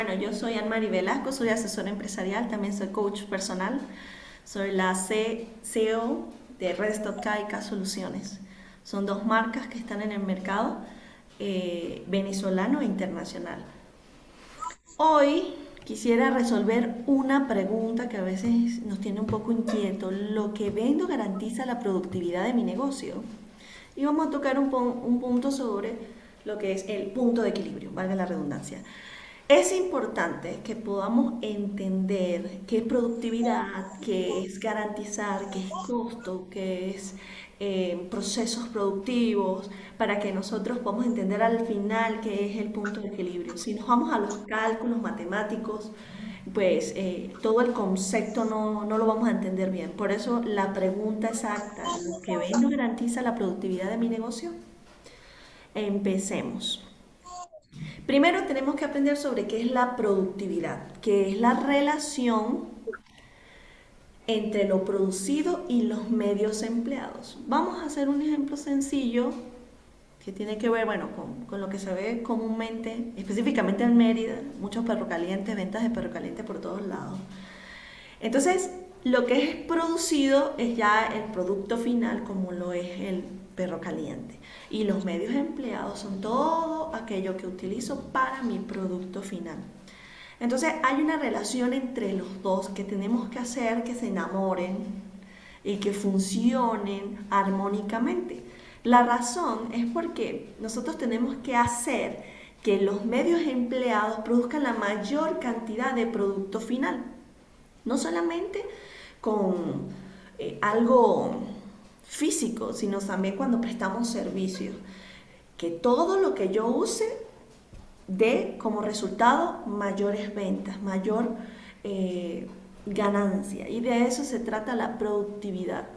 Bueno, yo soy Anne-Marie Velasco, soy asesora empresarial, también soy coach personal, soy la CEO de Restock y K Soluciones. Son dos marcas que están en el mercado venezolano e internacional. Hoy quisiera resolver una pregunta que a veces nos tiene un poco inquieto. ¿Lo que vendo garantiza la productividad de mi negocio? Y vamos a tocar un punto sobre lo que es el punto de equilibrio, valga la redundancia. Es importante que podamos entender qué es productividad, qué es garantizar, qué es costo, qué es procesos productivos, para que nosotros podamos entender al final qué es el punto de equilibrio. Si nos vamos a los cálculos matemáticos, pues todo el concepto no lo vamos a entender bien. Por eso la pregunta exacta, ¿lo que vendo garantiza la productividad de mi negocio? Empecemos. Primero tenemos que aprender sobre qué es la productividad, que es la relación entre lo producido y los medios empleados. Vamos a hacer un ejemplo sencillo que tiene que ver, bueno, con lo que se ve comúnmente, específicamente en Mérida, muchos perros calientes, ventas de perro caliente por todos lados. Entonces, lo que es producido es ya el producto final, como lo es el perro caliente. Y los medios empleados son todo aquello que utilizo para mi producto final. Entonces, hay una relación entre los dos que tenemos que hacer que se enamoren y que funcionen armónicamente. La razón es porque nosotros tenemos que hacer que los medios empleados produzcan la mayor cantidad de producto final. No solamente con algo físico, sino también cuando prestamos servicios. Que todo lo que yo use dé como resultado mayores ventas, mayor ganancia. Y de eso se trata la productividad.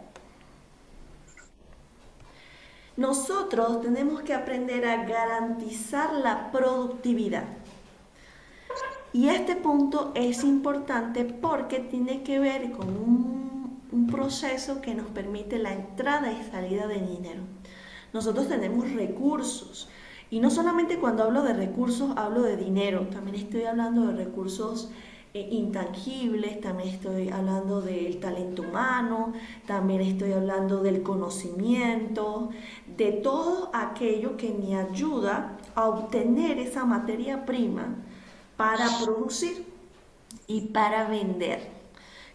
Nosotros tenemos que aprender a garantizar la productividad. Y este punto es importante porque tiene que ver con un proceso que nos permite la entrada y salida de dinero. Nosotros tenemos recursos y no solamente cuando hablo de recursos hablo de dinero, también estoy hablando de recursos intangibles, también estoy hablando del talento humano, también estoy hablando del conocimiento, de todo aquello que me ayuda a obtener esa materia prima para producir y para vender,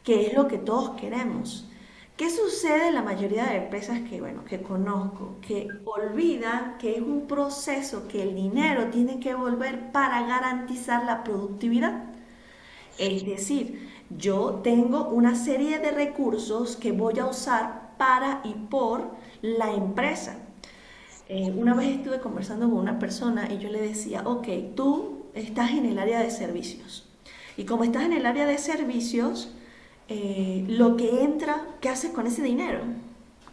que es lo que todos queremos. ¿Qué sucede en la mayoría de empresas que conozco? Que olvidan que es un proceso que el dinero tiene que volver para garantizar la productividad. Es decir, yo tengo una serie de recursos que voy a usar para y por la empresa. Una vez estuve conversando con una persona y yo le decía, ok, tú estás en el área de servicios. Y como estás en el área de servicios, lo que entra, ¿qué haces con ese dinero?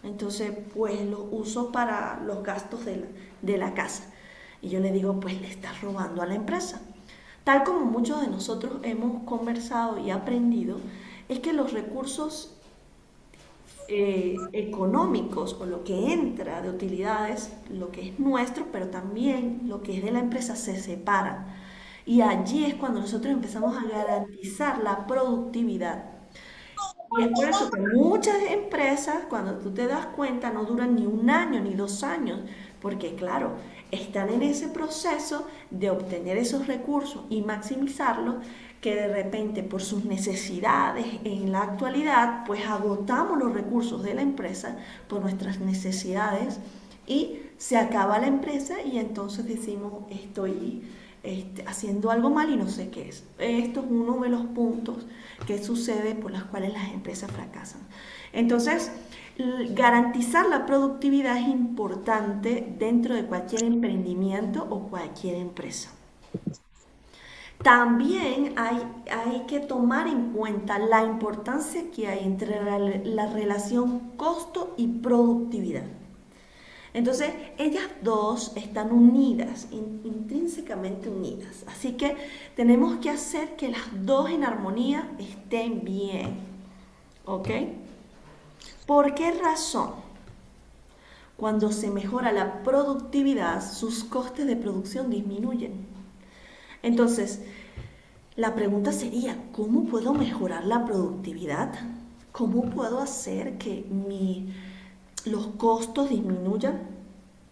Entonces, pues lo uso para los gastos de la casa. Y yo le digo, pues le estás robando a la empresa. Tal como muchos de nosotros hemos conversado y aprendido, es que los recursos económicos o lo que entra de utilidades, lo que es nuestro, pero también lo que es de la empresa se separa. Y allí es cuando nosotros empezamos a garantizar la productividad. Y es por eso que muchas empresas, cuando tú te das cuenta, no duran ni un año ni 2 años, porque claro, están en ese proceso de obtener esos recursos y maximizarlos, que de repente por sus necesidades en la actualidad, pues agotamos los recursos de la empresa por nuestras necesidades y se acaba la empresa y entonces decimos, estoy haciendo algo mal y no sé qué es. Esto es uno de los puntos que sucede por los cuales las empresas fracasan. Entonces, garantizar la productividad es importante dentro de cualquier emprendimiento o cualquier empresa. También hay que tomar en cuenta la importancia que hay entre la relación costo y productividad. Entonces, ellas dos están unidas, intrínsecamente unidas. Así que tenemos que hacer que las dos en armonía estén bien. ¿Ok? ¿Por qué razón? Cuando se mejora la productividad, sus costes de producción disminuyen. Entonces, La pregunta sería, ¿cómo puedo mejorar la productividad? ¿Cómo puedo hacer que los costos disminuyan?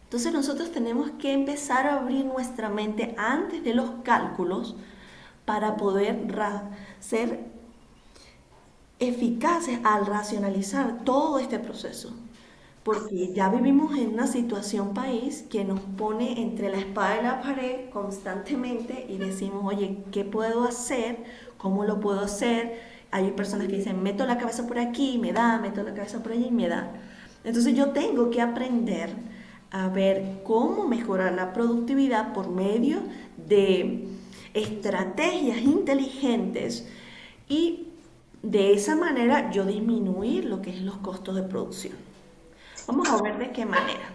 Entonces nosotros tenemos que empezar a abrir nuestra mente antes de los cálculos para poder ser eficaces al racionalizar todo este proceso. Porque ya vivimos en una situación país que nos pone entre la espada y la pared constantemente y decimos, oye, ¿qué puedo hacer? ¿Cómo lo puedo hacer? Hay personas que dicen, meto la cabeza por aquí, me da, meto la cabeza por allí, me da. Entonces yo tengo que aprender a ver cómo mejorar la productividad por medio de estrategias inteligentes y de esa manera yo disminuir lo que es los costos de producción. Vamos a ver de qué manera.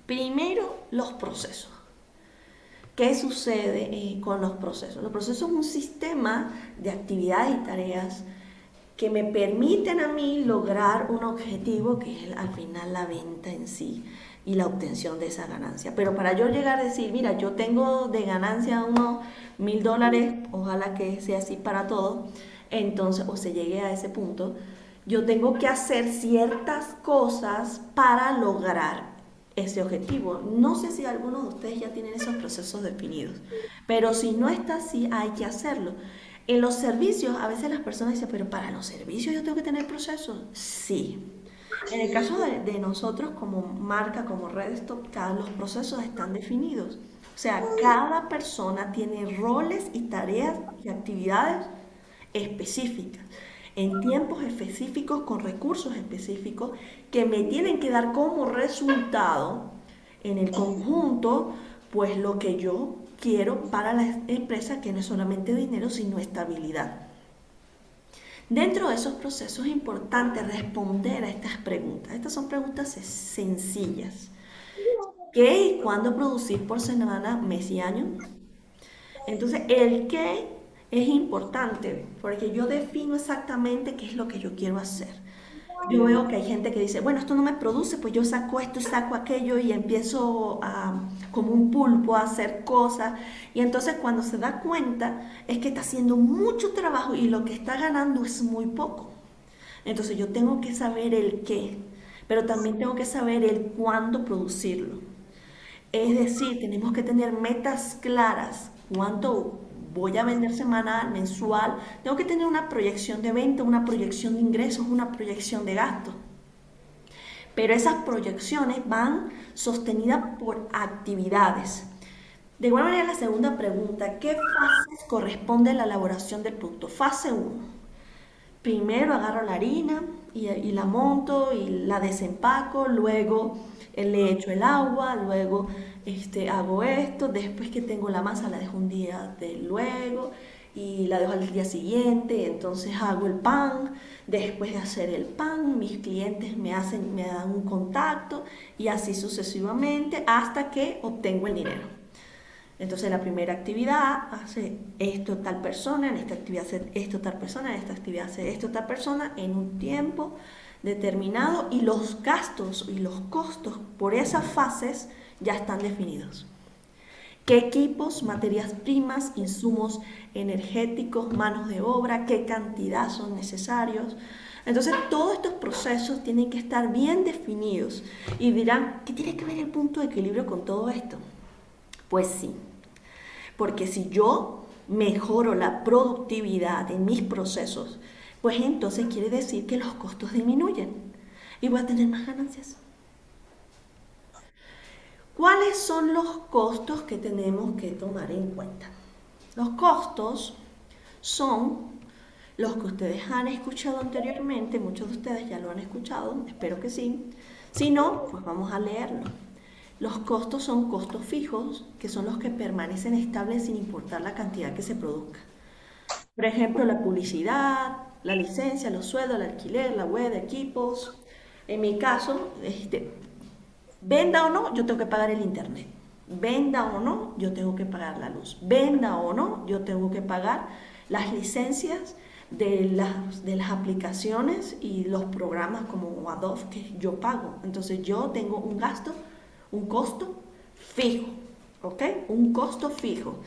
Primero, los procesos. ¿Qué sucede con los procesos? Los procesos son un sistema de actividades y tareas que me permiten a mí lograr un objetivo que es al final la venta en sí y la obtención de esa ganancia. Pero para yo llegar a decir, mira, yo tengo de ganancia unos $1000, ojalá que sea así para todos, entonces, o se llegue a ese punto, yo tengo que hacer ciertas cosas para lograr ese objetivo. No sé si algunos de ustedes ya tienen esos procesos definidos, pero si no está así, hay que hacerlo. En los servicios, a veces las personas dicen, pero para los servicios yo tengo que tener procesos. Sí. En el caso de nosotros como marca, como Redstop, los procesos están definidos. O sea, cada persona tiene roles y tareas y actividades específicas, en tiempos específicos, con recursos específicos, que me tienen que dar como resultado en el conjunto, pues lo que yo quiero para la empresa, que no es solamente dinero, sino estabilidad. Dentro de esos procesos es importante responder a estas preguntas. Estas son preguntas sencillas. ¿Qué y cuándo producir por semana, mes y año? Entonces, el qué es importante porque yo defino exactamente qué es lo que yo quiero hacer. Yo veo que hay gente que dice, bueno, esto no me produce, pues yo saco esto y saco aquello y empiezo como un pulpo a hacer cosas. Y entonces cuando se da cuenta es que está haciendo mucho trabajo y lo que está ganando es muy poco. Entonces yo tengo que saber el qué, pero también tengo que saber el cuándo producirlo. Es decir, tenemos que tener metas claras. ¿Cuánto voy a vender semanal, mensual? Tengo que tener una proyección de venta, una proyección de ingresos, una proyección de gastos. Pero esas proyecciones van sostenidas por actividades. De igual manera, la segunda pregunta, ¿qué fases corresponde a la elaboración del producto? Fase uno. Primero agarro la harina y la monto y la desempaco, luego le echo el agua, luego hago esto, después que tengo la masa la dejo un día de luego y la dejo al día siguiente, entonces hago el pan, después de hacer el pan mis clientes me dan un contacto y así sucesivamente hasta que obtengo el dinero. Entonces la primera actividad hace esto tal persona, en esta actividad hace esto tal persona, en esta actividad hace esto tal persona, en un tiempo determinado y los gastos y los costos por esas fases ya están definidos. ¿Qué equipos, materias primas, insumos energéticos, manos de obra, qué cantidad son necesarios? Entonces todos estos procesos tienen que estar bien definidos y dirán, ¿qué tiene que ver el punto de equilibrio con todo esto? Pues sí, porque si yo mejoro la productividad en mis procesos, pues entonces quiere decir que los costos disminuyen y voy a tener más ganancias. ¿Cuáles son los costos que tenemos que tomar en cuenta? Los costos son los que ustedes han escuchado anteriormente, muchos de ustedes ya lo han escuchado, espero que sí. Si no, pues vamos a leerlo. Los costos son costos fijos, que son los que permanecen estables sin importar la cantidad que se produzca. Por ejemplo, la publicidad, la licencia, los sueldos, el alquiler, la web, equipos. En mi caso, venda o no, yo tengo que pagar el internet. Venda o no, yo tengo que pagar la luz. Venda o no, yo tengo que pagar las licencias de las aplicaciones y los programas como Adobe que yo pago. Entonces yo tengo un gasto, un costo fijo, ¿ok? Un costo fijo.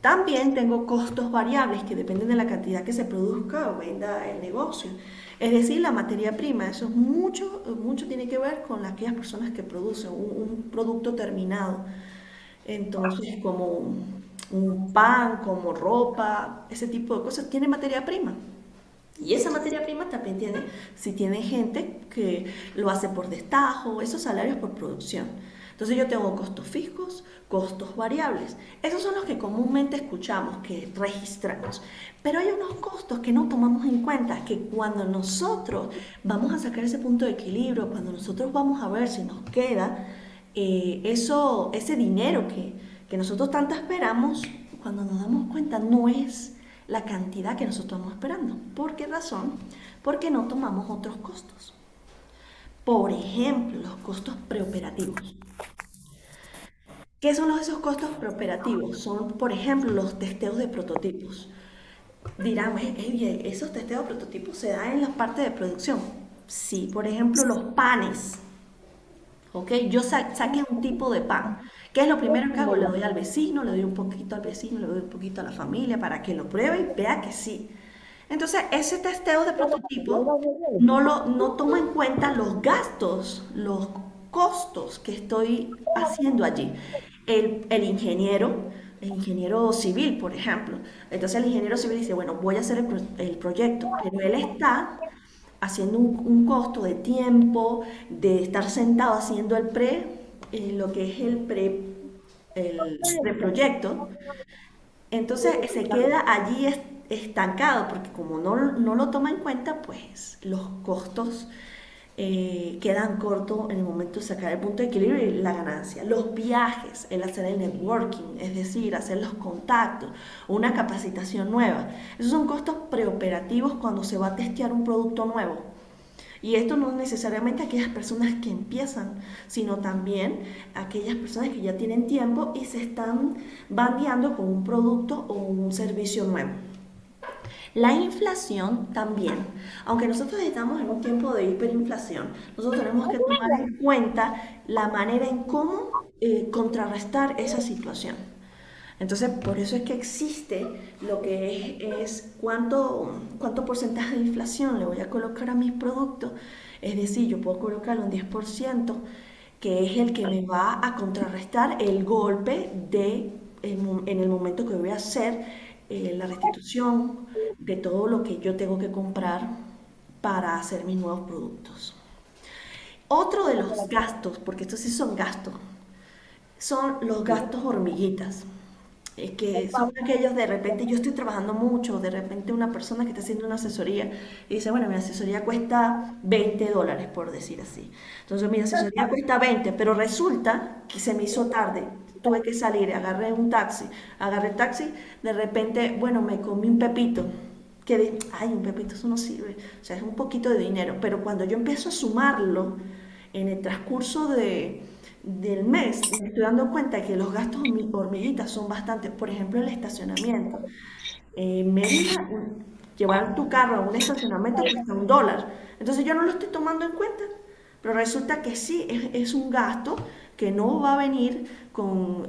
También tengo costos variables que dependen de la cantidad que se produzca o venda el negocio. Es decir, la materia prima, eso es mucho, mucho tiene que ver con aquellas personas que producen un producto terminado. Entonces, como un pan, como ropa, ese tipo de cosas, tiene materia prima. Y esa materia prima también tiene, si tiene gente que lo hace por destajo, esos salarios por producción. Entonces yo tengo costos fijos, costos variables. Esos son los que comúnmente escuchamos, que registramos. Pero hay unos costos que no tomamos en cuenta, que cuando nosotros vamos a sacar ese punto de equilibrio, cuando nosotros vamos a ver si nos queda ese dinero que nosotros tanto esperamos, cuando nos damos cuenta no es la cantidad que nosotros estamos esperando. ¿Por qué razón? Porque no tomamos otros costos. Por ejemplo, los costos preoperativos. ¿Qué son esos costos preoperativos? Son, por ejemplo, los testeos de prototipos. Dirán, oye, esos testeos de prototipos se dan en la parte de producción. Sí, por ejemplo, los panes. ¿Ok? Yo saqué un tipo de pan. ¿Qué es lo primero que hago? Le doy al vecino, le doy un poquito al vecino, le doy un poquito a la familia para que lo pruebe y vea que sí. Entonces, ese testeo de prototipo no toma en cuenta los gastos, los costos que estoy haciendo allí. El ingeniero civil, por ejemplo. Entonces, el ingeniero civil dice, bueno, voy a hacer el proyecto, pero él está haciendo un costo de tiempo, de estar sentado haciendo lo que es el preproyecto. Entonces se queda allí estancado porque como no lo toma en cuenta, pues los costos quedan cortos en el momento de sacar el punto de equilibrio y la ganancia. Los viajes, el hacer el networking, es decir, hacer los contactos, una capacitación nueva. Esos son costos preoperativos cuando se va a testear un producto nuevo. Y esto no necesariamente aquellas personas que empiezan, sino también aquellas personas que ya tienen tiempo y se están bandeando con un producto o un servicio nuevo. La inflación también, aunque nosotros estamos en un tiempo de hiperinflación, nosotros tenemos que tomar en cuenta la manera en cómo contrarrestar esa situación. Entonces, por eso es que existe lo que es cuánto porcentaje de inflación le voy a colocar a mis productos. Es decir, yo puedo colocarlo un 10%, que es el que me va a contrarrestar el golpe en el momento que voy a hacer la restitución de todo lo que yo tengo que comprar para hacer mis nuevos productos. Otro de los gastos, porque estos sí son gastos, son los gastos hormiguitas. Es que son aquellos de repente, yo estoy trabajando mucho, de repente una persona que está haciendo una asesoría y dice, bueno, mi asesoría cuesta $20, por decir así. Entonces mi asesoría cuesta 20, pero resulta que se me hizo tarde. Tuve que salir, agarré el taxi, de repente, bueno, me comí un pepito. Ay, un pepito, eso no sirve. O sea, es un poquito de dinero, pero cuando yo empiezo a sumarlo en el transcurso del mes, me estoy dando cuenta que los gastos hormiguitas son bastantes. Por ejemplo, el estacionamiento. En Mérida, llevar tu carro a un estacionamiento cuesta $1. Entonces yo no lo estoy tomando en cuenta. Pero resulta que sí, es un gasto que no va a venir con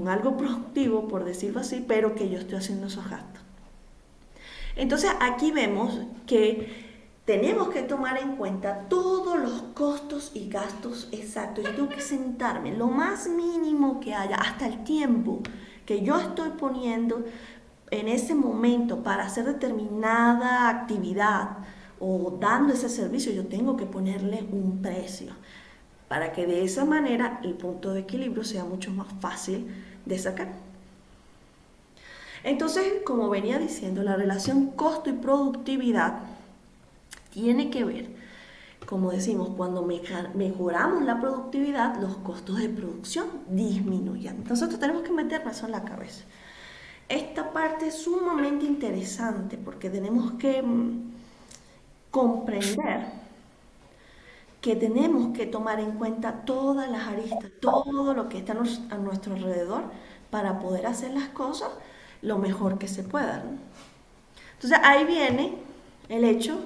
algo productivo, por decirlo así, pero que yo estoy haciendo esos gastos. Entonces aquí vemos que tenemos que tomar en cuenta todos los costos y gastos exactos. Yo tengo que sentarme, lo más mínimo que haya, hasta el tiempo que yo estoy poniendo en ese momento para hacer determinada actividad o dando ese servicio, yo tengo que ponerle un precio para que de esa manera el punto de equilibrio sea mucho más fácil de sacar. Entonces, como venía diciendo, la relación costo y productividad tiene que ver, como decimos, cuando mejoramos la productividad, los costos de producción disminuyen. Nosotros tenemos que meternos eso en la cabeza. Esta parte es sumamente interesante porque tenemos que comprender que tenemos que tomar en cuenta todas las aristas, todo lo que está a nuestro alrededor para poder hacer las cosas lo mejor que se pueda, ¿no? Entonces ahí viene el hecho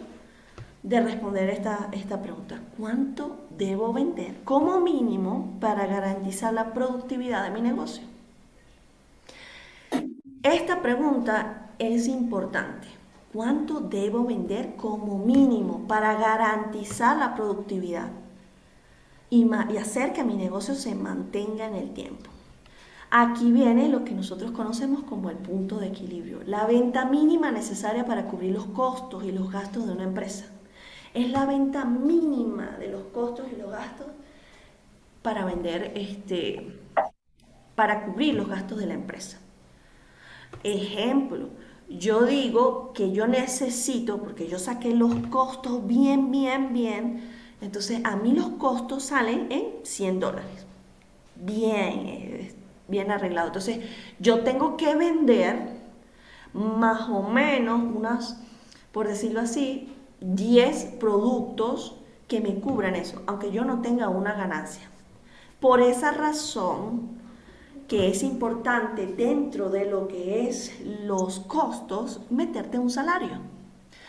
de responder esta pregunta. ¿Cuánto debo vender como mínimo para garantizar la productividad de mi negocio? Esta pregunta es importante. ¿Cuánto debo vender como mínimo para garantizar la productividad y hacer que mi negocio se mantenga en el tiempo? Aquí viene lo que nosotros conocemos como el punto de equilibrio, la venta mínima necesaria para cubrir los costos y los gastos de una empresa. Es la venta mínima de los costos y los gastos para vender, para cubrir los gastos de la empresa. Ejemplo, yo digo que yo necesito, porque yo saqué los costos bien, entonces a mí los costos salen en $100. Bien, bien arreglado. Entonces yo tengo que vender más o menos unas, por decirlo así, 10 productos que me cubran eso, aunque yo no tenga una ganancia. Por esa razón que es importante dentro de lo que es los costos, meterte un salario.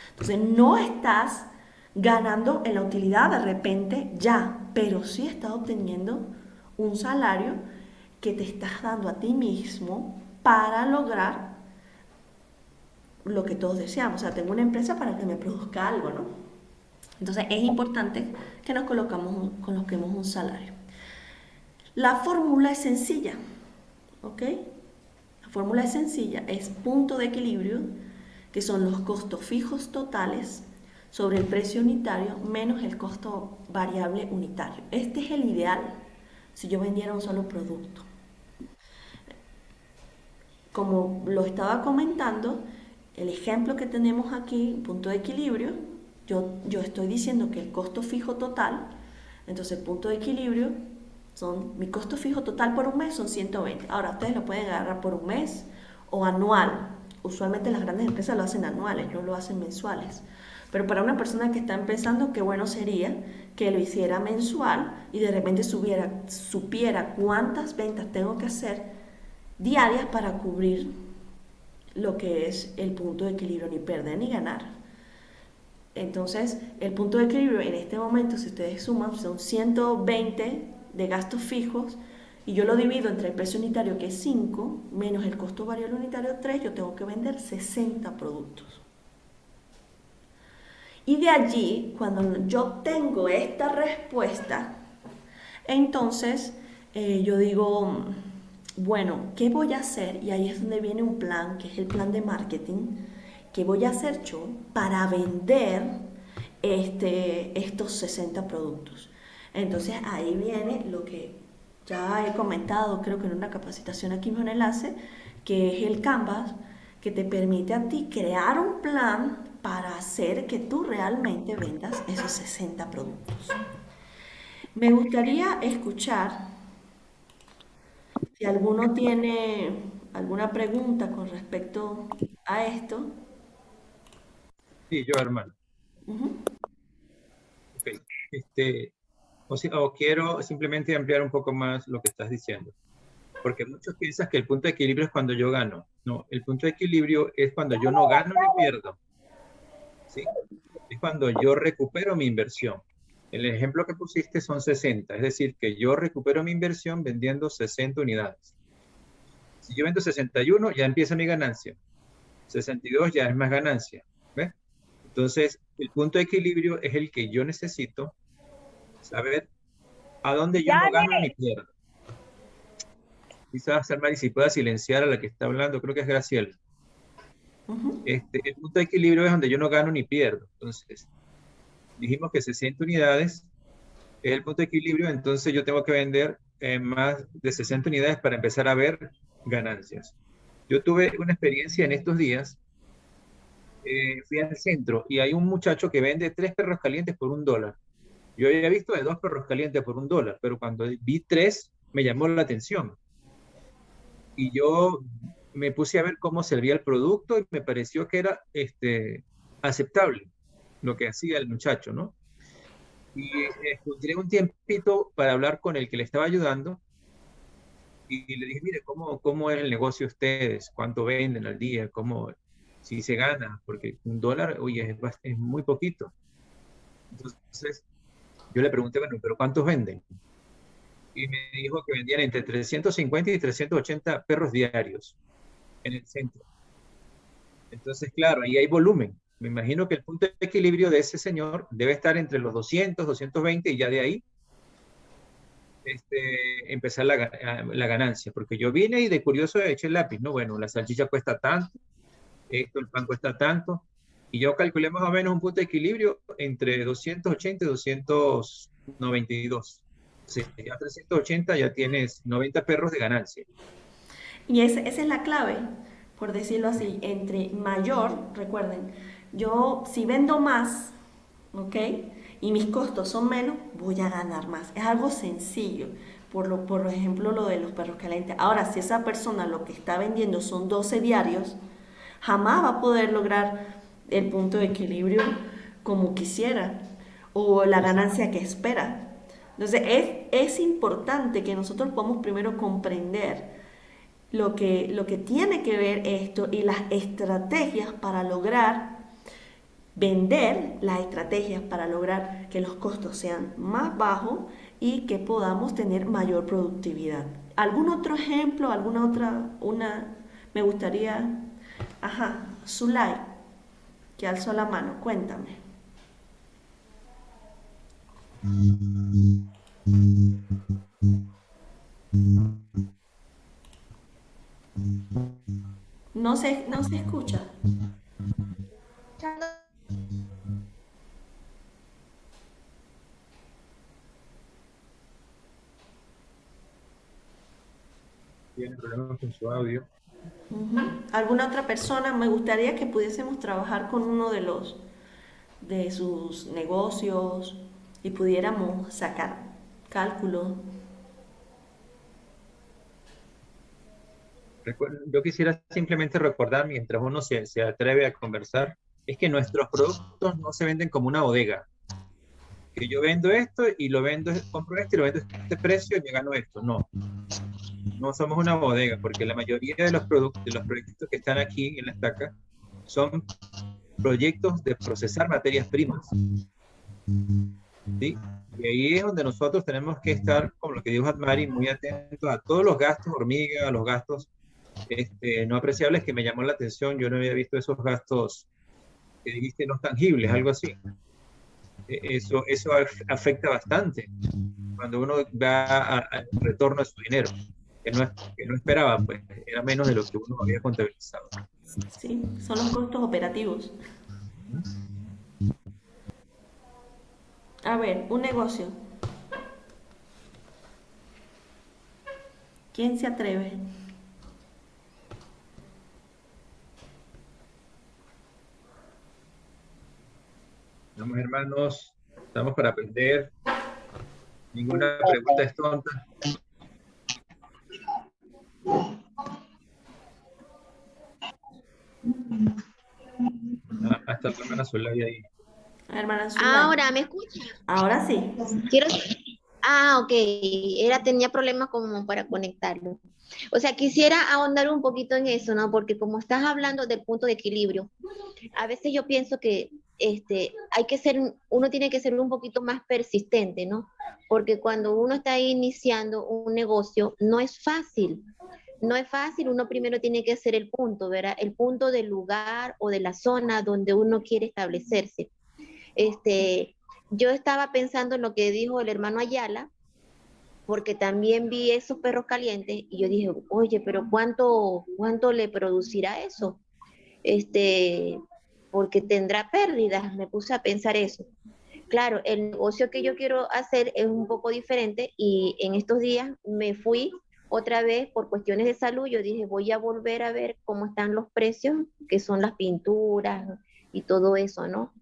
Entonces no estás ganando en la utilidad de repente ya, pero sí estás obteniendo un salario que te estás dando a ti mismo para lograr lo que todos deseamos. O sea, tengo una empresa para que me produzca algo, ¿no? Entonces es importante que nos coloquemos un salario. La fórmula es sencilla, ¿ok? La fórmula es sencilla, es punto de equilibrio, que son los costos fijos totales sobre el precio unitario menos el costo variable unitario. Este es el ideal si yo vendiera un solo producto. Como lo estaba comentando, el ejemplo que tenemos aquí, punto de equilibrio, yo estoy diciendo que el costo fijo total, entonces el punto de equilibrio mi costo fijo total por un mes son 120. Ahora ustedes lo pueden agarrar por un mes o anual. Usualmente las grandes empresas lo hacen anuales, no lo hacen mensuales. Pero para una persona que está empezando, qué bueno sería que lo hiciera mensual y de repente supiera cuántas ventas tengo que hacer diarias para cubrir lo que es el punto de equilibrio, ni perder ni ganar. Entonces, el punto de equilibrio en este momento, si ustedes suman, son 120 de gastos fijos y yo lo divido entre el precio unitario, que es 5, menos el costo variable unitario 3, yo tengo que vender 60 productos. Y de allí, cuando yo tengo esta respuesta, entonces yo digo, bueno, ¿qué voy a hacer? Y ahí es donde viene un plan, que es el plan de marketing. ¿Qué voy a hacer yo para vender estos 60 productos? Entonces ahí viene lo que ya he comentado, creo que en una capacitación aquí en un enlace, que es el Canvas, que te permite a ti crear un plan para hacer que tú realmente vendas esos 60 productos. Me gustaría escuchar si alguno tiene alguna pregunta con respecto a esto. Sí, yo, hermano. Ujú. Ok. Este, o quiero simplemente ampliar un poco más lo que estás diciendo. Porque muchos piensan que el punto de equilibrio es cuando yo gano. No, el punto de equilibrio es cuando yo no gano ni pierdo. ¿Sí? Es cuando yo recupero mi inversión. El ejemplo que pusiste son 60, es decir, que yo recupero mi inversión vendiendo 60 unidades. Si yo vendo 61, ya empieza mi ganancia. 62 ya es más ganancia. ¿Ves? Entonces, el punto de equilibrio es el que yo necesito saber a dónde yo no gano ni pierdo. Quizás Mari si pueda silenciar a la que está hablando, creo que es Graciela. El punto de equilibrio es donde yo no gano ni pierdo. Entonces, dijimos que 60 unidades es el punto de equilibrio, entonces yo tengo que vender más de 60 unidades para empezar a ver ganancias. Yo tuve una experiencia en estos días, fui al centro y hay un muchacho que vende 3 perros calientes por $1. Yo había visto de 2 perros calientes por $1, pero cuando vi 3 me llamó la atención. Y yo me puse a ver cómo servía el producto y me pareció que era aceptable lo que hacía el muchacho, ¿no? Y encontré un tiempito para hablar con el que le estaba ayudando y le dije, mire, ¿cómo es el negocio de ustedes? ¿Cuánto venden al día? Si se gana? Porque $1, oye, es muy poquito. Entonces, yo le pregunté, bueno, ¿pero cuántos venden? Y me dijo que vendían entre 350 y 380 perros diarios. en el centro. Entonces, claro, ahí hay volumen. Me imagino que el punto de equilibrio de ese señor debe estar entre los 200, 220 y ya de ahí empezar la ganancia. Porque yo vine y de curioso eché el lápiz, ¿no? Bueno, la salchicha cuesta tanto, el pan cuesta tanto, y yo calculé más o menos un punto de equilibrio entre 280 y 292. Sí, ya 380 ya tienes 90 perros de ganancia. Y esa es la clave, por decirlo así, entre mayor, recuerden, yo si vendo más, ¿ok? Y mis costos son menos, voy a ganar más. Es algo sencillo, por ejemplo lo de los perros calientes. Ahora, si esa persona lo que está vendiendo son 12 diarios, jamás va a poder lograr el punto de equilibrio como quisiera o la ganancia que espera. Entonces es importante que nosotros podamos primero comprender lo que tiene que ver esto y las estrategias para lograr vender, las estrategias para lograr que los costos sean más bajos y que podamos tener mayor productividad. ¿Algún otro ejemplo? ¿Alguna otra? Me gustaría... Ajá, Zulay, que alzó la mano, cuéntame. No se escucha. Tiene problemas con su audio. Ujú. ¿Alguna otra persona? Me gustaría que pudiésemos trabajar con uno de sus negocios y pudiéramos sacar cálculos. Yo quisiera simplemente recordar, mientras uno se atreve a conversar, es que nuestros productos no se venden como una bodega. Que yo vendo esto y lo vendo, compro esto y lo vendo a este precio y me gano esto. No, no somos una bodega, porque la mayoría de los productos, de los proyectos que están aquí en la estaca, son proyectos de procesar materias primas. ¿Sí? Y ahí es donde nosotros tenemos que estar, como lo que dijo Admari, muy atentos a todos los gastos hormiga, a los gastos no apreciables que me llamó la atención. Yo no había visto esos gastos que dijiste no tangibles, algo así. Eso afecta bastante cuando uno va al retorno de su dinero, que no esperaba, pues era menos de lo que uno había contabilizado. Sí, son los costos operativos. A ver, un negocio. ¿Quién se atreve? Vamos, hermanos, estamos para aprender. Ninguna pregunta es tonta. Hasta la hermana Solari ahí. Hermana Zulay. Ahora, ¿me escucha? Ahora sí. Quiero... Ah, ok. Tenía problemas como para conectarlo. O sea, quisiera ahondar un poquito en eso, ¿no? Porque como estás hablando del punto de equilibrio, a veces yo pienso que uno tiene que ser un poquito más persistente, ¿no? Porque cuando uno está iniciando un negocio, no es fácil. No es fácil, uno primero tiene que hacer el punto, ¿verdad? El punto del lugar o de la zona donde uno quiere establecerse. Yo estaba pensando en lo que dijo el hermano Ayala, porque también vi esos perros calientes y yo dije, oye, pero ¿cuánto le producirá eso? Porque tendrá pérdidas, me puse a pensar eso. Claro, el negocio que yo quiero hacer es un poco diferente y en estos días me fui otra vez por cuestiones de salud. Yo dije, voy a volver a ver cómo están los precios, que son las pinturas y todo eso, ¿no?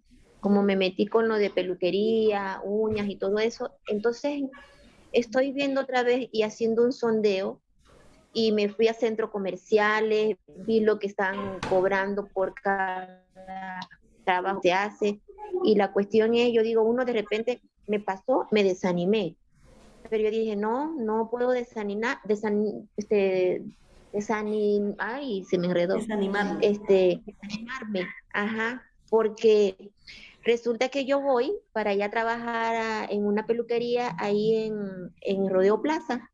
Como me metí con lo de peluquería, uñas y todo eso, entonces estoy viendo otra vez y haciendo un sondeo y me fui a centros comerciales, vi lo que están cobrando por cada trabajo que se hace y la cuestión es, yo digo, uno de repente me pasó, me desanimé, pero yo dije, no puedo ay, se me enredó, Desanimarme. desanimarme, ajá, porque resulta que yo voy para allá a trabajar en una peluquería ahí en Rodeo Plaza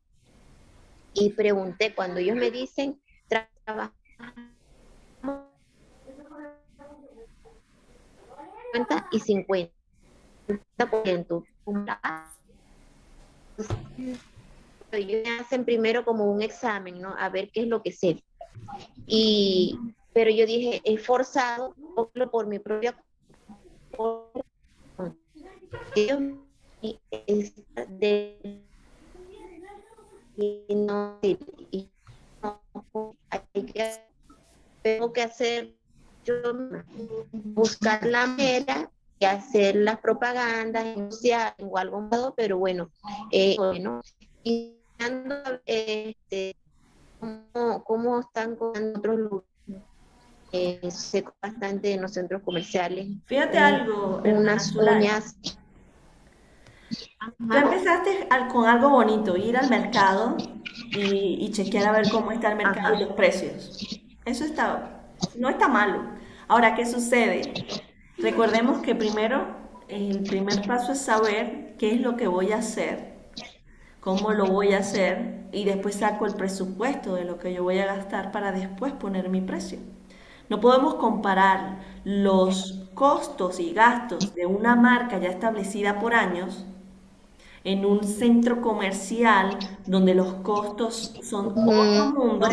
y pregunté, cuando ellos me dicen, trabajar y 50%. Ellos me hacen primero como un examen, ¿no? A ver qué es lo que sé. Pero yo dije, he forzado por mi propia ellos y no, hay que, tengo que hacer yo buscar la manera y hacer las propagandas o algo modo, pero bueno, y cómo están con otros lugares, sé bastante en los centros comerciales, Fíjate algo, hermana unas Zulay. uñas. Tú empezaste con algo bonito, ir al mercado y chequear a ver cómo está el mercado y los precios. Eso no está malo. Ahora, ¿qué sucede? Recordemos que primero, el primer paso es saber qué es lo que voy a hacer, cómo lo voy a hacer y después saco el presupuesto de lo que yo voy a gastar para después poner mi precio. No podemos comparar los costos y gastos de una marca ya establecida por años en un centro comercial donde los costos son otro mundo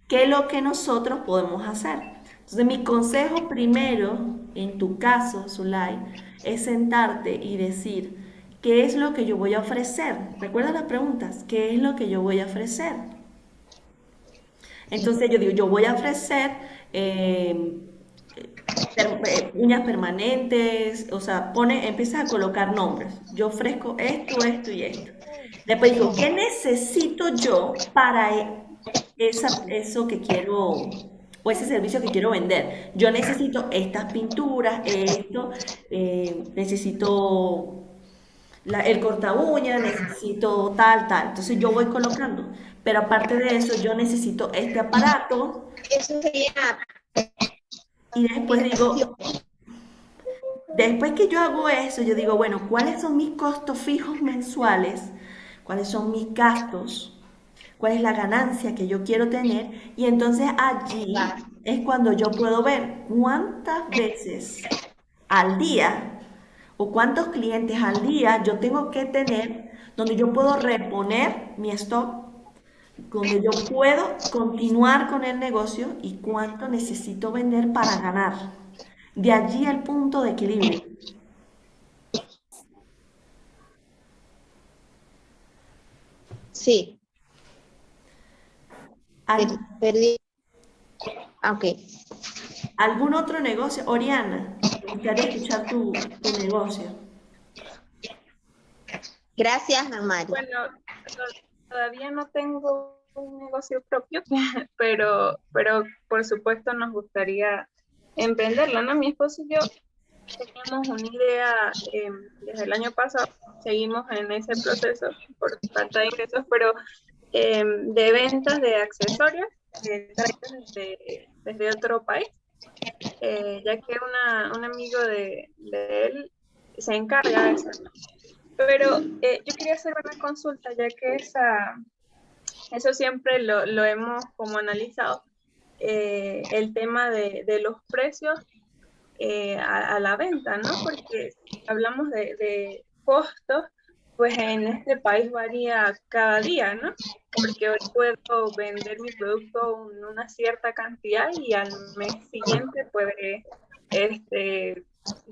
que lo que nosotros podemos hacer. Entonces mi consejo primero, en tu caso, Zulay, es sentarte y decir, ¿qué es lo que yo voy a ofrecer? Recuerda las preguntas, ¿qué es lo que yo voy a ofrecer? Entonces yo digo, yo voy a ofrecer uñas permanentes, o sea, empieza a colocar nombres. Yo ofrezco esto, esto y esto. Después digo, ¿qué necesito yo para eso que quiero, o ese servicio que quiero vender? Yo necesito estas pinturas, esto, necesito el corta uña, necesito tal, tal. Entonces yo voy colocando. Pero aparte de eso, yo necesito este aparato Eso sería y después digo, después que yo hago eso, yo digo, bueno, ¿cuáles son mis costos fijos mensuales? ¿Cuáles son mis gastos? ¿Cuál es la ganancia que yo quiero tener? Y entonces allí es cuando yo puedo ver cuántas veces al día o cuántos clientes al día yo tengo que tener donde yo puedo reponer mi stock, donde yo puedo continuar con el negocio y cuánto necesito vender para ganar. De allí el punto de equilibrio. sí, Al- perdí. Ok. ¿Algún otro negocio? Oriana, me gustaría escuchar tu negocio. Gracias, Amari. Bueno, todavía no tengo un negocio propio, pero por supuesto nos gustaría emprenderlo, ¿no? Mi esposo y yo teníamos una idea desde el año pasado, seguimos en ese proceso por falta de ingresos, pero de ventas de accesorios traídos desde otro país, ya que un amigo de él se encarga de eso, ¿no? Pero yo quería hacer una consulta, ya que eso siempre lo hemos como analizado, el tema de los precios a la venta, ¿no? Porque hablamos de costos, pues en este país varía cada día, ¿no? Porque hoy puedo vender mi producto una cierta cantidad y al mes siguiente puede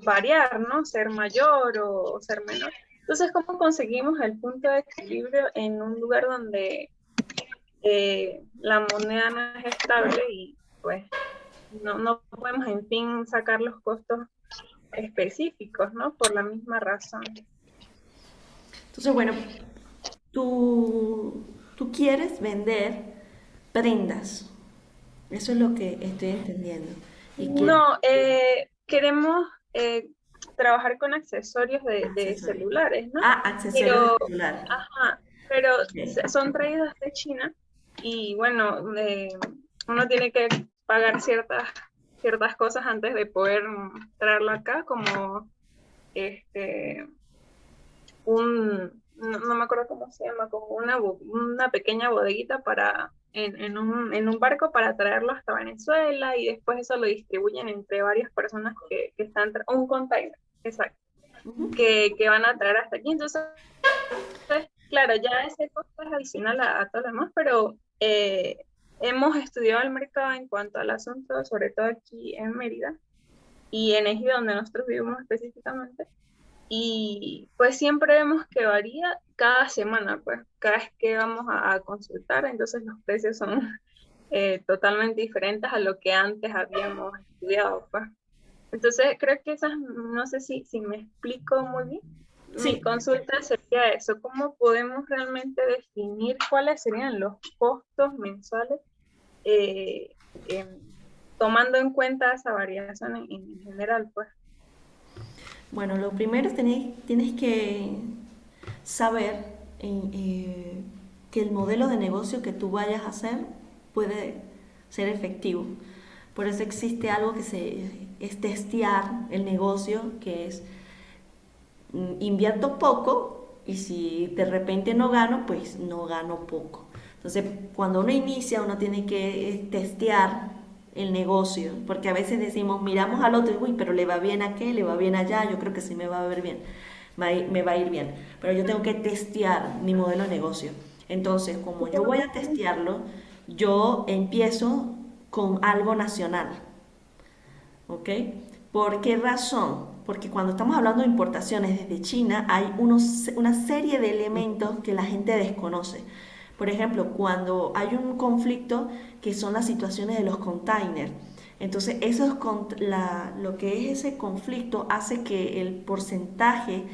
variar, ¿no? Ser mayor o ser menor. Entonces, ¿cómo conseguimos el punto de equilibrio en un lugar donde la moneda no es estable y pues no podemos, en fin, sacar los costos específicos, ¿no? Por la misma razón. Entonces, bueno, tú quieres vender prendas. Eso es lo que estoy entendiendo. No, queremos trabajar con accesorios de Accesorios. celulares, ¿no? Accesorios de celular. Ajá, pero Ok. son traídos de China y bueno, uno tiene que pagar ciertas cosas antes de poder traerlo acá, como no me acuerdo cómo se llama, como una pequeña bodeguita en un barco para traerlo hasta Venezuela y después eso lo distribuyen entre varias personas que están, un container, exacto, que van a traer hasta aquí. Entonces, claro, ya ese costo es adicional a todo lo demás, pero hemos estudiado el mercado en cuanto al asunto, sobre todo aquí en Mérida y en Ejido, donde nosotros vivimos específicamente. Y pues siempre vemos que varía cada semana, pues cada vez que vamos a consultar, entonces los precios son totalmente diferentes a lo que antes habíamos estudiado, pues. Entonces creo que esas, no sé si me explico muy bien. Mi Sí, consulta sería eso, ¿cómo podemos realmente definir cuáles serían los costos mensuales eh, em, tomando en cuenta esa variación en general, pues? bueno, lo primero tienes que saber que el modelo de negocio que tú vayas a hacer puede ser efectivo. Por eso existe algo es testear el negocio, que es invierto poco y si de repente no gano, pues no gano poco. Entonces, cuando uno inicia, uno tiene que testear el negocio, porque a veces decimos, miramos al otro, uy, pero le va bien a qué, le va bien allá, yo creo que sí me va a ver bien, me va a ir bien, pero yo tengo que testear mi modelo de negocio. Entonces, como yo voy a testearlo, yo empiezo con algo nacional. ¿Ok? ¿Por qué razón? Porque cuando estamos hablando de importaciones desde China hay una serie de elementos que la gente desconoce. Por ejemplo, cuando hay un conflicto que son las situaciones de los containers. Entonces, lo que es ese conflicto hace que el porcentaje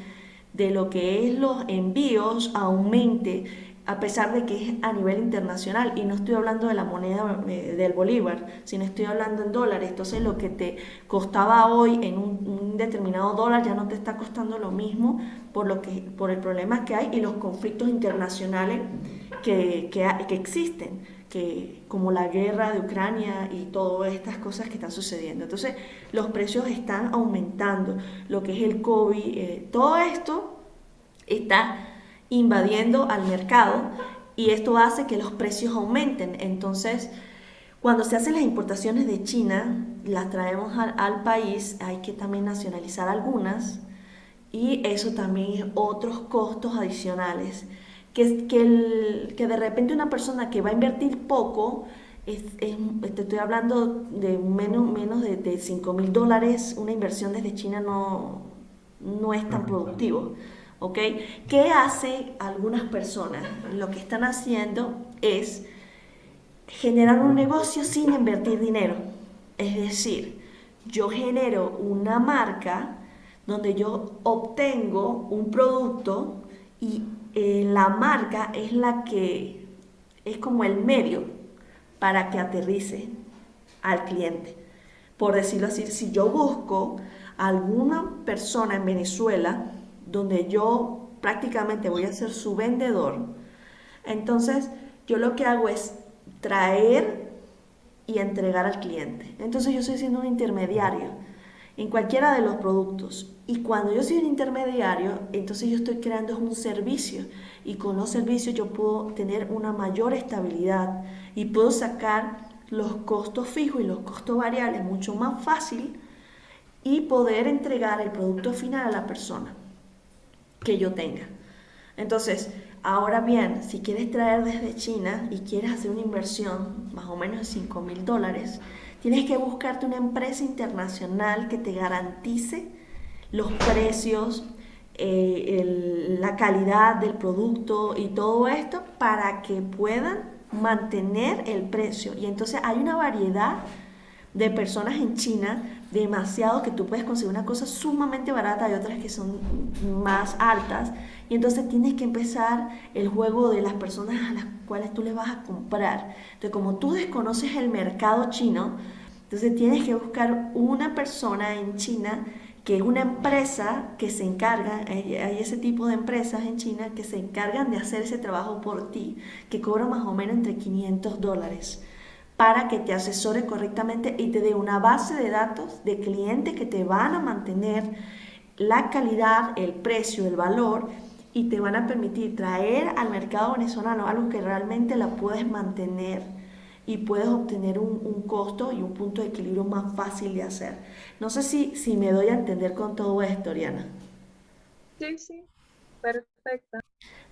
de lo que es los envíos aumente a pesar de que es a nivel internacional y no estoy hablando de la moneda del bolívar, sino estoy hablando en dólares. Entonces lo que te costaba hoy en un determinado dólar ya no te está costando lo mismo por el problema que hay y los conflictos internacionales que existen, como la guerra de Ucrania y todas estas cosas que están sucediendo. Entonces los precios están aumentando, lo que es el COVID, todo esto está invadiendo al mercado y esto hace que los precios aumenten. Entonces, cuando se hacen las importaciones de China, las traemos al país, hay que también nacionalizar algunas y eso también es otros costos adicionales. Que de repente una persona que va a invertir poco, te estoy hablando de menos de $5,000, una inversión desde China no es tan productivo. ¿Ok? ¿Qué hace algunas personas? Lo que están haciendo es generar un negocio sin invertir dinero. Es decir, yo genero una marca donde yo obtengo un producto y la marca es la que es como el medio para que aterrice al cliente. Por decirlo así, si yo busco alguna persona en Venezuela donde yo prácticamente voy a ser su vendedor, entonces yo lo que hago es traer y entregar al cliente. Entonces yo estoy siendo un intermediario en cualquiera de los productos. Y cuando yo soy un intermediario, entonces yo estoy creando un servicio. Y con los servicios yo puedo tener una mayor estabilidad y puedo sacar los costos fijos y los costos variables mucho más fácil y poder entregar el producto final a la persona que yo tenga. Entonces, ahora bien, si quieres traer desde China y quieres hacer una inversión más o menos de $5,000, tienes que buscarte una empresa internacional que te garantice los precios, la calidad del producto y todo esto para que puedan mantener el precio. Y entonces hay una variedad de personas en China demasiado que tú puedes conseguir una cosa sumamente barata y otras que son más altas y entonces tienes que empezar el juego de las personas a las cuales tú le vas a comprar. Entonces como tú desconoces el mercado chino, entonces tienes que buscar una persona en China que es una empresa que se encarga, hay ese tipo de empresas en China que se encargan de hacer ese trabajo por ti, que cobra más o menos entre $500 para que te asesore correctamente y te dé una base de datos de clientes que te van a mantener la calidad, el precio, el valor y te van a permitir traer al mercado venezolano algo que realmente la puedes mantener y puedes obtener un costo y un punto de equilibrio más fácil de hacer. No sé si me doy a entender con todo esto, Oriana. Sí, sí, perfecto.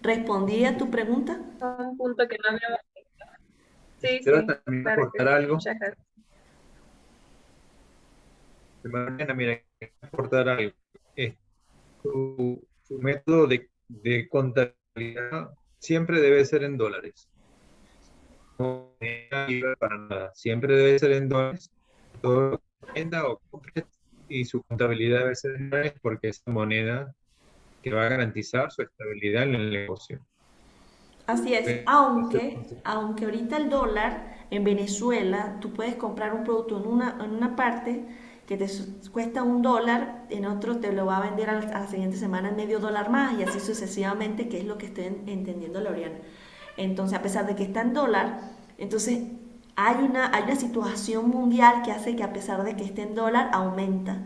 ¿Respondí a tu pregunta? Un punto que no habíamos. Sí, Quisiera sí, también claro que aportar sí. algo. Muchas gracias. Mariana, mira, quiero aportar algo. Tu método de contabilidad siempre debe ser en dólares. No sirve para nada. Siempre debe ser en dólares. Todo lo que venda o compre y su contabilidad debe ser en dólares porque es la moneda que va a garantizar su estabilidad en el negocio. Así es, aunque ahorita el dólar en Venezuela, tú puedes comprar un producto en una parte que te cuesta $1, en otro te lo va a vender a la siguiente semana en $0.5 más y así sucesivamente, que es lo que estoy entendiendo, Loriana. Entonces, a pesar de que está en dólar, entonces hay una situación mundial que hace que a pesar de que esté en dólar, aumenta.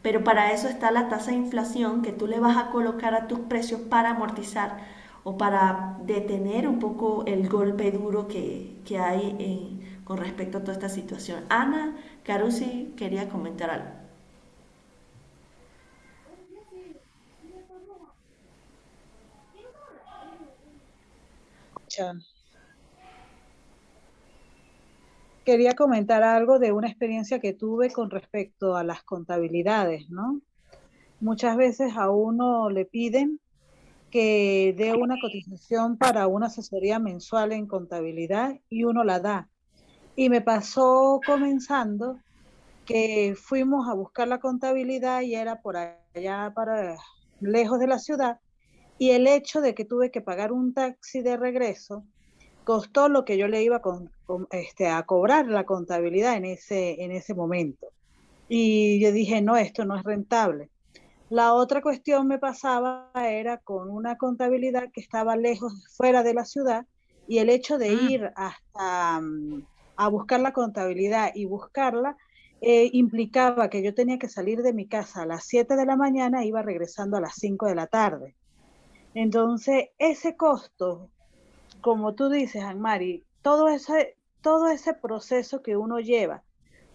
Pero para eso está la tasa de inflación que tú le vas a colocar a tus precios para amortizar o para detener un poco el golpe duro que hay con respecto a toda esta situación. Ana Carusi quería comentar algo. Chan. Quería comentar algo de una experiencia que tuve con respecto a las contabilidades, ¿no? Muchas veces a uno le piden que dé una cotización para una asesoría mensual en contabilidad y uno la da. Y me pasó comenzando que fuimos a buscar la contabilidad y era por allá para lejos de la ciudad, y el hecho de que tuve que pagar un taxi de regreso costó lo que yo le iba a cobrar la contabilidad en ese momento. Y yo dije, no, esto no es rentable. La otra cuestión me pasaba era con una contabilidad que estaba lejos, fuera de la ciudad, y el hecho de ir hasta a buscar la contabilidad y buscarla implicaba que yo tenía que salir de mi casa a las 7 de la mañana e iba regresando a las 5 de la tarde. Entonces, ese costo, como tú dices, Anmari, todo ese proceso que uno lleva,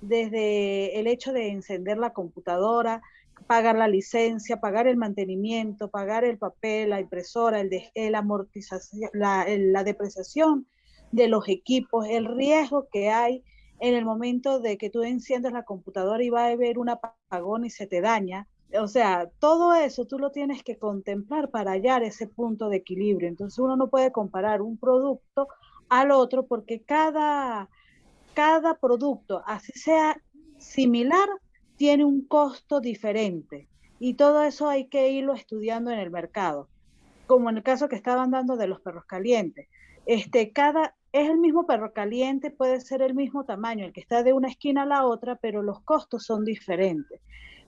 desde el hecho de encender la computadora, pagar la licencia, pagar el mantenimiento, pagar el papel, la impresora, el amortización, la depreciación de los equipos, el riesgo que hay en el momento de que tú enciendes la computadora y va a haber un apagón y se te daña. O sea, todo eso tú lo tienes que contemplar para hallar ese punto de equilibrio. Entonces uno no puede comparar un producto al otro porque cada producto, así sea similar, tiene un costo diferente. Y todo eso hay que irlo estudiando en el mercado. Como en el caso que estaban dando de los perros calientes. Es el mismo perro caliente, puede ser el mismo tamaño, el que está de una esquina a la otra, pero los costos son diferentes.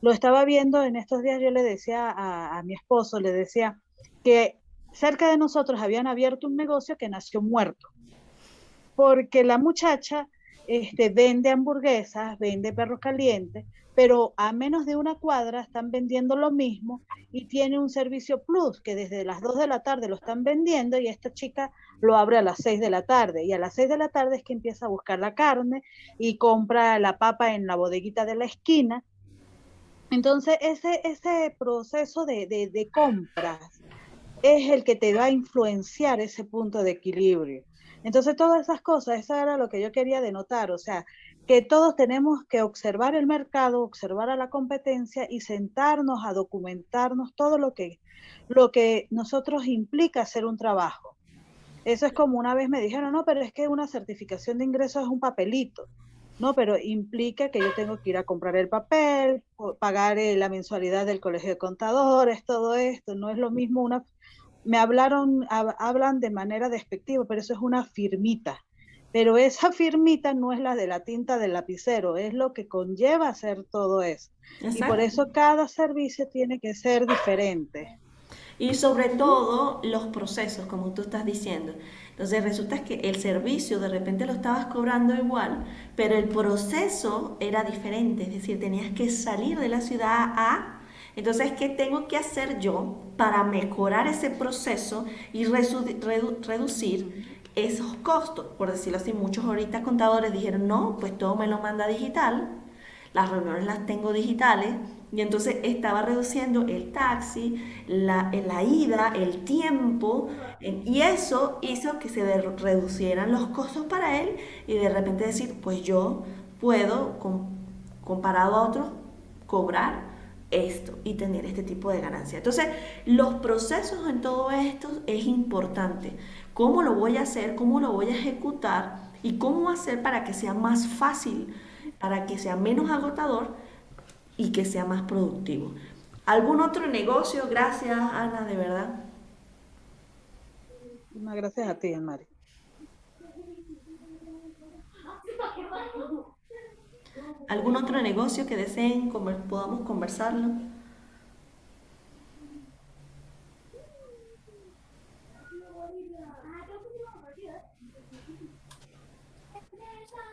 Lo estaba viendo en estos días, yo le decía a mi esposo, le decía que cerca de nosotros habían abierto un negocio que nació muerto, porque la muchacha vende hamburguesas, vende perros calientes, pero a menos de una cuadra están vendiendo lo mismo y tiene un servicio plus que desde las 2 de la tarde lo están vendiendo y esta chica lo abre a las 6 de la tarde y a las 6 de la tarde es que empieza a buscar la carne y compra la papa en la bodeguita de la esquina. Entonces ese proceso de compras es el que te va a influenciar ese punto de equilibrio. Entonces, todas esas cosas, eso era lo que yo quería denotar, o sea, que todos tenemos que observar el mercado, observar a la competencia y sentarnos a documentarnos todo lo que nosotros implica hacer un trabajo. Eso es como una vez me dijeron, no, pero es que una certificación de ingresos es un papelito. No, pero implica que yo tengo que ir a comprar el papel, pagar la mensualidad del colegio de contadores, todo esto. No es lo mismo hablan de manera despectiva, pero eso es una firmita. Pero esa firmita no es la de la tinta del lapicero, es lo que conlleva hacer todo eso. Exacto. Y por eso cada servicio tiene que ser diferente. Y sobre todo los procesos, como tú estás diciendo. Entonces resulta que el servicio de repente lo estabas cobrando igual, pero el proceso era diferente, es decir, tenías que salir de la ciudad a Entonces, ¿qué tengo que hacer yo para mejorar ese proceso y reducir esos costos? Por decirlo así, muchos ahorita contadores dijeron, no, pues todo me lo manda digital, las reuniones las tengo digitales, y entonces estaba reduciendo el taxi, la ida, el tiempo, y eso hizo que se reducieran los costos para él y de repente decir, pues yo puedo, comparado a otros, cobrar esto y tener este tipo de ganancia. Entonces, los procesos en todo esto es importante. ¿Cómo lo voy a hacer? ¿Cómo lo voy a ejecutar? ¿Y cómo hacer para que sea más fácil, para que sea menos agotador y que sea más productivo? ¿Algún otro negocio? Gracias, Ana, de verdad. Gracias a ti, Mari. ¿Algún otro negocio que deseen podamos conversarlo?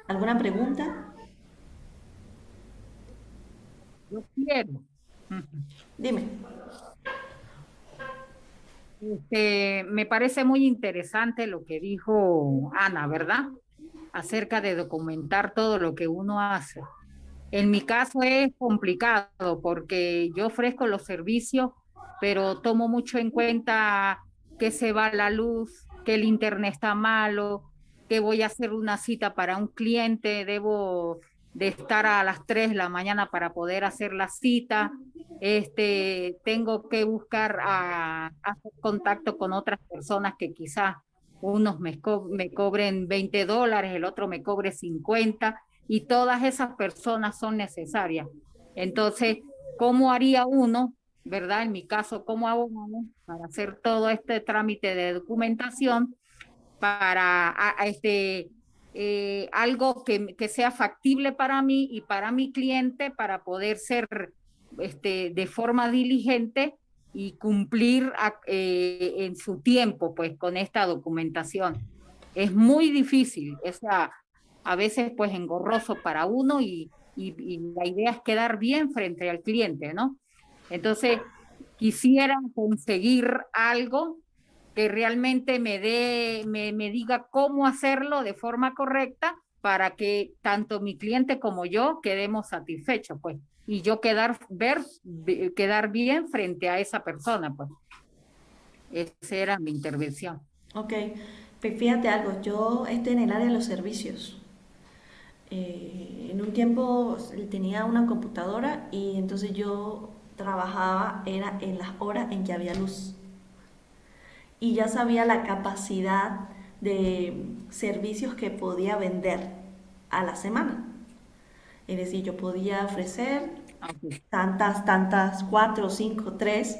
¿Alguna pregunta? Yo quiero. Dime. Me parece muy interesante lo que dijo Ana, ¿verdad? Acerca de documentar todo lo que uno hace. En mi caso es complicado porque yo ofrezco los servicios, pero tomo mucho en cuenta que se va la luz, que el internet está malo, que voy a hacer una cita para un cliente, debo de estar a las 3 de la mañana para poder hacer la cita. Tengo que buscar hacer contacto con otras personas que quizás unos me cobren $20, el otro me cobre 50, y todas esas personas son necesarias. Entonces, ¿cómo haría uno, verdad? En mi caso, ¿cómo hago uno para hacer todo este trámite de documentación para algo que sea factible para mí y para mi cliente, para poder ser de forma diligente y cumplir en su tiempo, pues, con esta documentación? Es muy difícil, o sea, a veces pues engorroso para uno y la idea es quedar bien frente al cliente, ¿no? Entonces, quisiera conseguir algo que realmente me diga cómo hacerlo de forma correcta para que tanto mi cliente como yo quedemos satisfechos, pues, y yo quedar bien frente a esa persona, pues. Esa era mi intervención. Ok, pues fíjate algo, yo estoy en el área de los servicios. En un tiempo tenía una computadora y entonces yo trabajaba, era en las horas en que había luz. Y ya sabía la capacidad de servicios que podía vender a la semana. Es decir, yo podía ofrecer tantas, 4, 5, 3,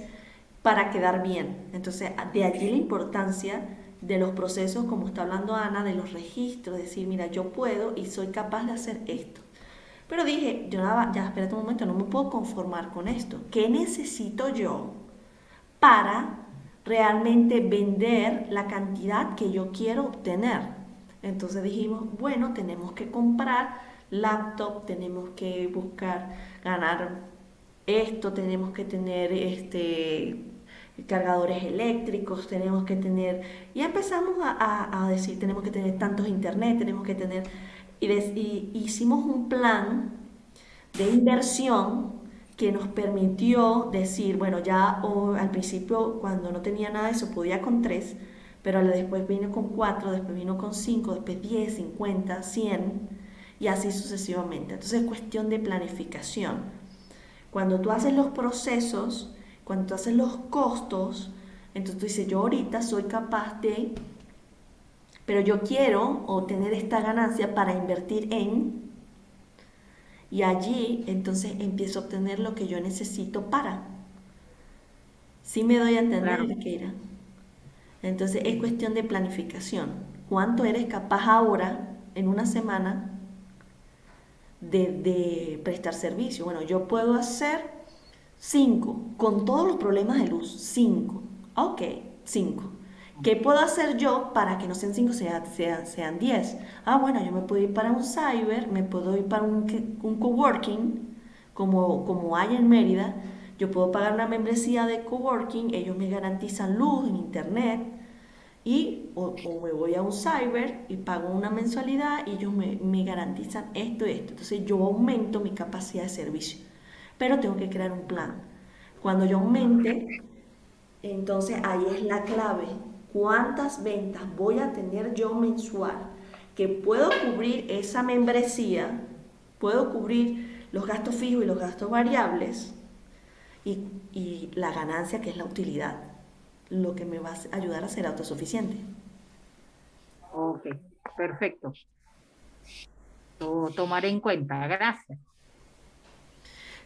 para quedar bien. Entonces, de allí la importancia de los procesos, como está hablando Ana, de los registros, decir, mira, yo puedo y soy capaz de hacer esto. Pero dije, ya, espérate un momento, no me puedo conformar con esto. ¿Qué necesito yo para realmente vender la cantidad que yo quiero obtener? Entonces dijimos, bueno, tenemos que comprar laptop, tenemos que buscar ganar esto, tenemos que tener cargadores eléctricos, tenemos que tener, y empezamos a decir, tenemos que tener tantos internet, tenemos que tener, y hicimos un plan de inversión que nos permitió decir, bueno, ya al principio cuando no tenía nada de eso podía con 3, pero después vino con 4, después vino con 5, después 10, 50, 100 y así sucesivamente. Entonces es cuestión de planificación. Cuando tú haces los procesos, cuando tú haces los costos, entonces tú dices, yo ahorita soy capaz de, pero yo quiero obtener esta ganancia para invertir en, y allí entonces empiezo a obtener lo que yo necesito para. ¿Sí me doy a entender, Claro. Keira? Entonces es cuestión de planificación. ¿Cuánto eres capaz ahora, en una semana, de prestar servicio? Bueno, yo puedo hacer 5, con todos los problemas de luz, 5. Ok, 5. ¿Qué puedo hacer yo para que no sean 5, sean 10? Ah, bueno, yo me puedo ir para un cyber, me puedo ir para un coworking, como hay en Mérida, Yo puedo pagar una membresía de coworking, ellos me garantizan luz en internet, o me voy a un cyber y pago una mensualidad y ellos me garantizan esto y esto. Entonces yo aumento mi capacidad de servicio, pero tengo que crear un plan. Cuando yo aumente, entonces ahí es la clave. ¿Cuántas ventas voy a tener yo mensual? Que puedo cubrir esa membresía, puedo cubrir los gastos fijos y los gastos variables y la ganancia, que es la utilidad, lo que me va a ayudar a ser autosuficiente. Ok, perfecto. Lo tomaré en cuenta, gracias.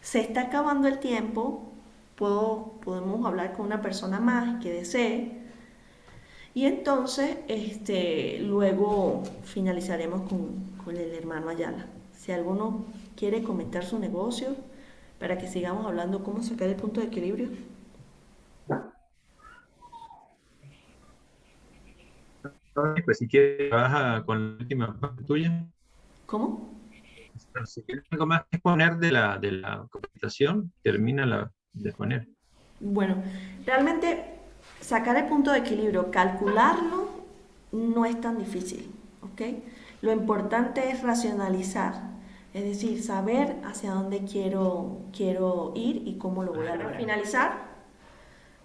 Se está acabando el tiempo, podemos hablar con una persona más que desee, y entonces luego finalizaremos con el hermano Ayala. Si alguno quiere comentar su negocio, para que sigamos hablando cómo sacar el punto de equilibrio. Pues si quieres, trabaja con la última parte tuya. ¿Cómo? Pero si tienes algo más que poner de la computación, termina de poner. Bueno, realmente sacar el punto de equilibrio, calcularlo, no es tan difícil, ¿ok? Lo importante es racionalizar, es decir, saber hacia dónde quiero ir y cómo lo voy a lograr. Finalizar,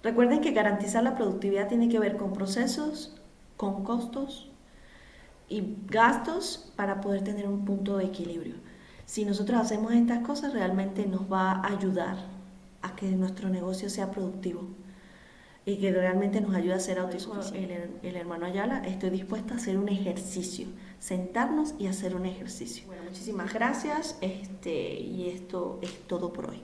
recuerden que garantizar la productividad tiene que ver con procesos, con costos y gastos para poder tener un punto de equilibrio. Si nosotros hacemos estas cosas, realmente nos va a ayudar a que nuestro negocio sea productivo y que realmente nos ayude a ser autosuficientes. El hermano Ayala, estoy dispuesta a hacer un ejercicio, sentarnos y hacer un ejercicio. Bueno, muchísimas gracias, y esto es todo por hoy.